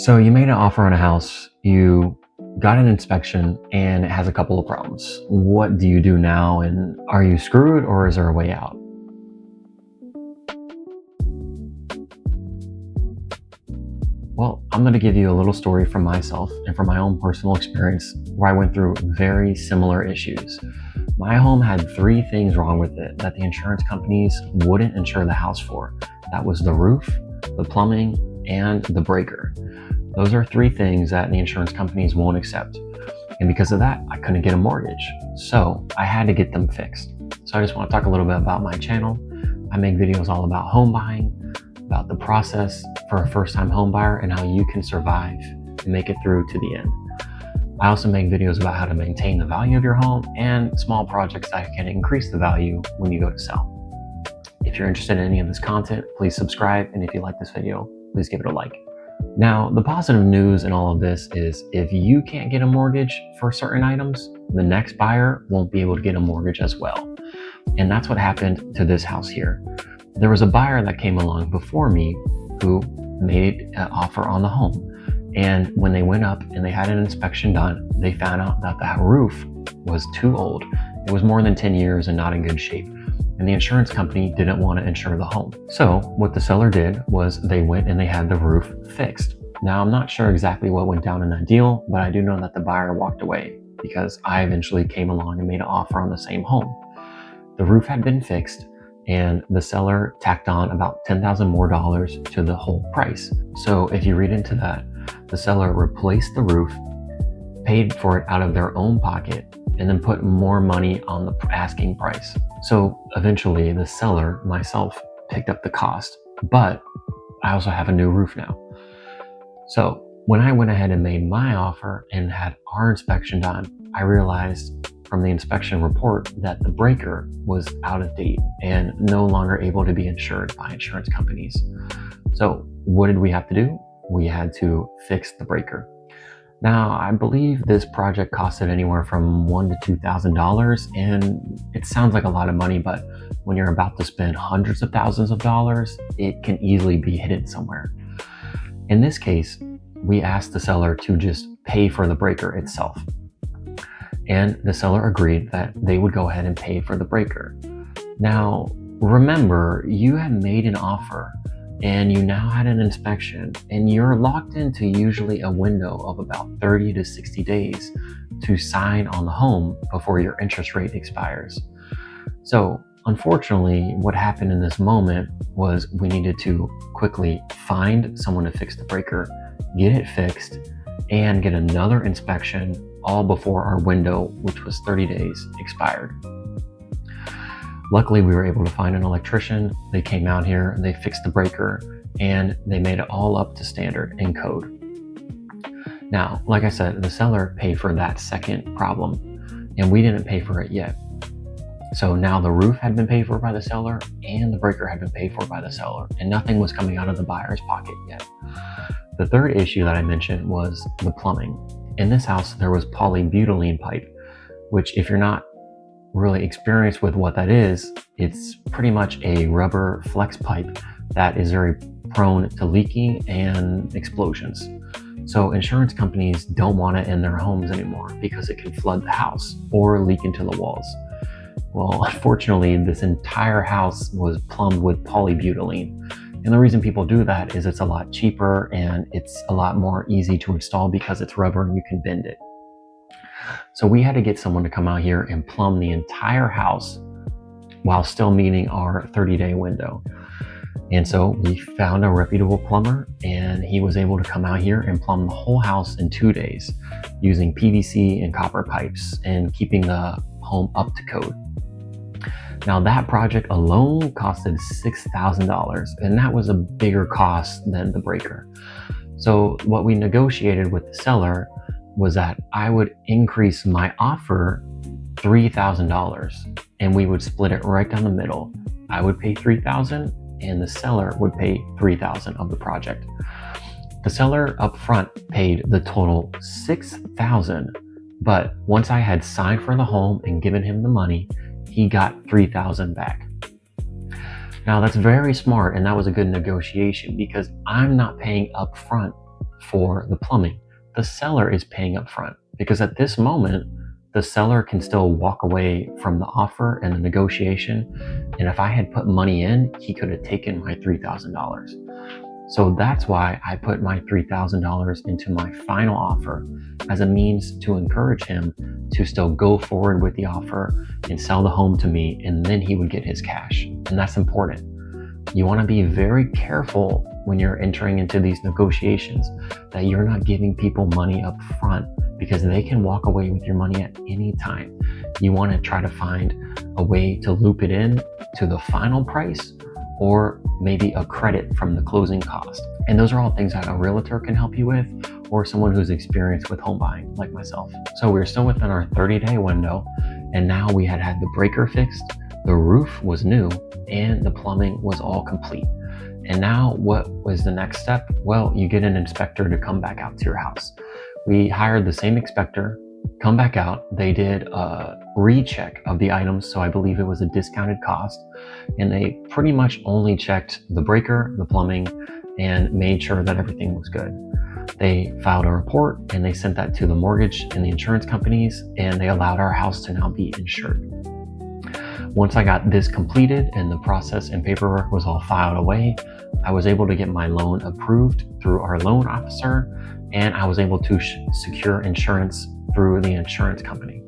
So you made an offer on a house, you got an inspection, and it has a couple of problems. What do you do now, and are you screwed or is there a way out? Well, I'm going to give you a little story from myself and from my own personal experience where I went through very similar issues. My home had three things wrong with it that the insurance companies wouldn't insure the house for. That was the roof, the plumbing, and the breaker. Those are three things that the insurance companies won't accept. And because of that, I couldn't get a mortgage. So I had to get them fixed. So I just want to talk a little bit about my channel. I make videos all about home buying, about the process for a first-time home buyer and how you can survive and make it through to the end. I also make videos about how to maintain the value of your home and small projects that can increase the value when you go to sell. If you're interested in any of this content, please subscribe. And if you like this video, please give it a like. Now, the positive news in all of this is if you can't get a mortgage for certain items, the next buyer won't be able to get a mortgage as well. And that's what happened to this house here. There was a buyer that came along before me who made an offer on the home. And when they went up and they had an inspection done, they found out that that roof was too old. It was more than 10 years and not in good shape. And the insurance company didn't want to insure the home. So what the seller did was they went and they had the roof fixed. Now, I'm not sure exactly what went down in that deal, but I do know that the buyer walked away because I eventually came along and made an offer on the same home. The roof had been fixed and the seller tacked on about $10,000 more to the whole price. So if you read into that, the seller replaced the roof, paid for it out of their own pocket, and then put more money on the asking price. So eventually the seller, myself, picked up the cost, but I also have a new roof now. So when I went ahead and made my offer and had our inspection done, I realized from the inspection report that the breaker was out of date and no longer able to be insured by insurance companies. So what did we have to do? We had to fix the breaker. Now, I believe this project costed anywhere from $1,000 to $2,000, and it sounds like a lot of money, but when you're about to spend hundreds of thousands of dollars, it can easily be hidden somewhere. In this case, we asked the seller to just pay for the breaker itself. And the seller agreed that they would go ahead and pay for the breaker. Now, remember, you had made an offer and you now had an inspection and you're locked into usually a window of about 30 to 60 days to sign on the home before your interest rate expires. So unfortunately, what happened in this moment was we needed to quickly find someone to fix the breaker, get it fixed, and get another inspection all before our window, which was 30 days, expired. Luckily, we were able to find an electrician. They came out here, they fixed the breaker, and they made it all up to standard in code. Now, like I said, the seller paid for that second problem, and we didn't pay for it yet. So now the roof had been paid for by the seller, and the breaker had been paid for by the seller, and nothing was coming out of the buyer's pocket yet. The third issue that I mentioned was the plumbing. In this house, there was polybutylene pipe, which if you're not really experienced with what that is, it's pretty much a rubber flex pipe that is very prone to leaking and explosions. So insurance companies don't want it in their homes anymore because it can flood the house or leak into the walls. Well, unfortunately, this entire house was plumbed with polybutylene. And the reason people do that is it's a lot cheaper and it's a lot more easy to install because it's rubber and you can bend it. So we had to get someone to come out here and plumb the entire house while still meeting our 30-day window. And so we found a reputable plumber and he was able to come out here and plumb the whole house in 2 days using PVC and copper pipes and keeping the home up to code. Now that project alone costed $6,000 and that was a bigger cost than the breaker. So what we negotiated with the seller was that I would increase my offer $3,000 and we would split it right down the middle. I would pay $3,000 and the seller would pay $3,000 of the project. The seller up front paid the total $6,000, but once I had signed for the home and given him the money, he got $3,000 back. Now that's very smart and that was a good negotiation because I'm not paying up front for the plumbing. The seller is paying up front because at this moment, the seller can still walk away from the offer and the negotiation. And if I had put money in, he could have taken my $3,000. So that's why I put my $3,000 into my final offer as a means to encourage him to still go forward with the offer and sell the home to me, and then he would get his cash. And that's important. You want to be very careful when you're entering into these negotiations that you're not giving people money up front because they can walk away with your money at any time. You want to try to find a way to loop it in to the final price or maybe a credit from the closing cost. And those are all things that a realtor can help you with or someone who's experienced with home buying like myself. So we're still within our 30-day window, and now we had the breaker fixed, the roof was new, and the plumbing was all complete. And now what was the next step? Well, you get an inspector to come back out to your house. We hired the same inspector, come back out. They did a recheck of the items, so I believe it was a discounted cost, and they pretty much only checked the breaker, the plumbing, and made sure that everything was good. They filed a report and they sent that to the mortgage and the insurance companies, and they allowed our house to now be insured. Once I got this completed and the process and paperwork was all filed away, I was able to get my loan approved through our loan officer, and I was able to secure insurance through the insurance company.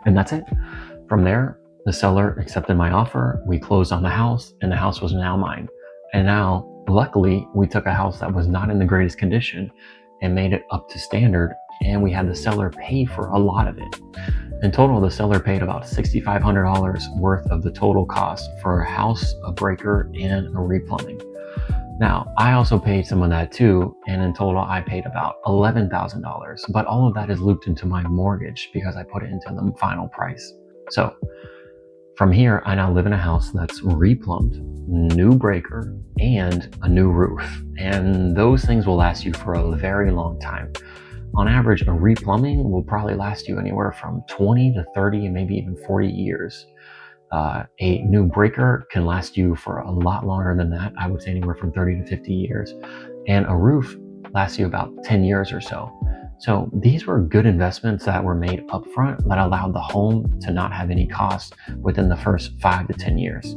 And that's it. From there, the seller accepted my offer, we closed on the house, and the house was now mine. And now, luckily, we took a house that was not in the greatest condition and made it up to standard, and we had the seller pay for a lot of it. In total, the seller paid about $6,500 worth of the total cost for a house, a breaker, and a replumbing. Now, I also paid some of that too, and in total I paid about $11,000, but all of that is looped into my mortgage because I put it into the final price. So from here, I now live in a house that's replumbed, new breaker, and a new roof. And those things will last you for a very long time. On average, a replumbing will probably last you anywhere from 20 to 30 and maybe even 40 years. A new breaker can last you for a lot longer than that. I would say anywhere from 30 to 50 years. And a roof lasts you about 10 years or so. So these were good investments that were made upfront that allowed the home to not have any costs within the first 5 to 10 years.